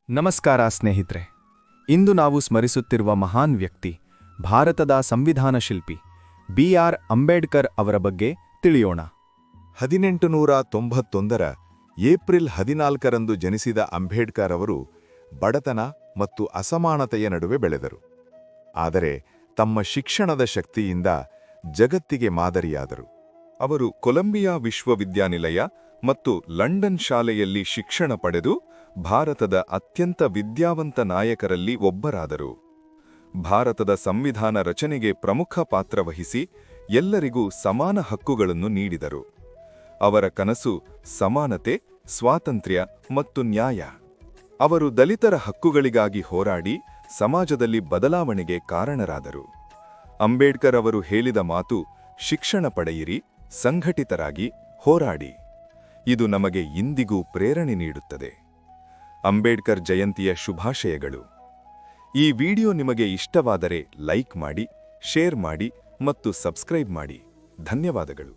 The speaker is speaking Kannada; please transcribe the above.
ನಮಸ್ಕಾರ ಸ್ನೇಹಿತರೆ. ಇಂದು ನಾವು ಸ್ಮರಿಸುತ್ತಿರುವ ಮಹಾನ್ ವ್ಯಕ್ತಿ ಭಾರತದ ಸಂವಿಧಾನ ಶಿಲ್ಪಿ ಬಿ.ಆರ್. ಅಂಬೇಡ್ಕರ್ ಅವರ ಬಗ್ಗೆ ತಿಳಿಯೋಣ. 1891 ಏಪ್ರಿಲ್ 14ರಂದು ಜನಿಸಿದ ಅಂಬೇಡ್ಕರ್ ಅವರು ಬಡತನ ಮತ್ತು ಅಸಮಾನತೆಯ ನಡುವೆ ಬೆಳೆದರು. ಆದರೆ ತಮ್ಮ ಶಿಕ್ಷಣದ ಶಕ್ತಿಯಿಂದ ಜಗತ್ತಿಗೆ ಮಾದರಿಯಾದರು. ಅವರು ಕೊಲಂಬಿಯಾ ವಿಶ್ವವಿದ್ಯಾನಿಲಯ ಮತ್ತು ಲಂಡನ್ ಶಾಲೆಯಲ್ಲಿ ಶಿಕ್ಷಣ ಪಡೆದು ಭಾರತದ ಅತ್ಯಂತ ವಿದ್ಯಾವಂತ ನಾಯಕರಲ್ಲಿ ಒಬ್ಬರಾದರು. ಭಾರತದ ಸಂವಿಧಾನ ರಚನೆಗೆ ಪ್ರಮುಖ ಪಾತ್ರ ವಹಿಸಿ ಎಲ್ಲರಿಗೂ ಸಮಾನ ಹಕ್ಕುಗಳನ್ನು ನೀಡಿದರು. ಅವರ ಕನಸು ಸಮಾನತೆ, ಸ್ವಾತಂತ್ರ್ಯ ಮತ್ತು ನ್ಯಾಯ. ಅವರು ದಲಿತರ ಹಕ್ಕುಗಳಿಗಾಗಿ ಹೋರಾಡಿ ಸಮಾಜದಲ್ಲಿ ಬದಲಾವಣೆಗೆ ಕಾರಣರಾದರು. ಅಂಬೇಡ್ಕರ್ ಅವರು ಹೇಳಿದ ಮಾತು ಶಿಕ್ಷಣ ಪಡೆಯಿರಿ, ಸಂಘಟಿತರಾಗಿ ಹೋರಾಡಿ. ಇದು ನಮಗೆ ಇಂದಿಗೂ ಪ್ರೇರಣೆ ನೀಡುತ್ತದೆ. ಅಂಬೇಡ್ಕರ್ ಜಯಂತಿಯ ಶುಭಾಶಯಗಳು. ಈ ವಿಡಿಯೋ ನಿಮಗೆ ಇಷ್ಟವಾದರೆ ಲೈಕ್ ಮಾಡಿ, ಶೇರ್ ಮಾಡಿ ಮತ್ತು ಸಬ್ಸ್ಕ್ರೈಬ್ ಮಾಡಿ. ಧನ್ಯವಾದಗಳು.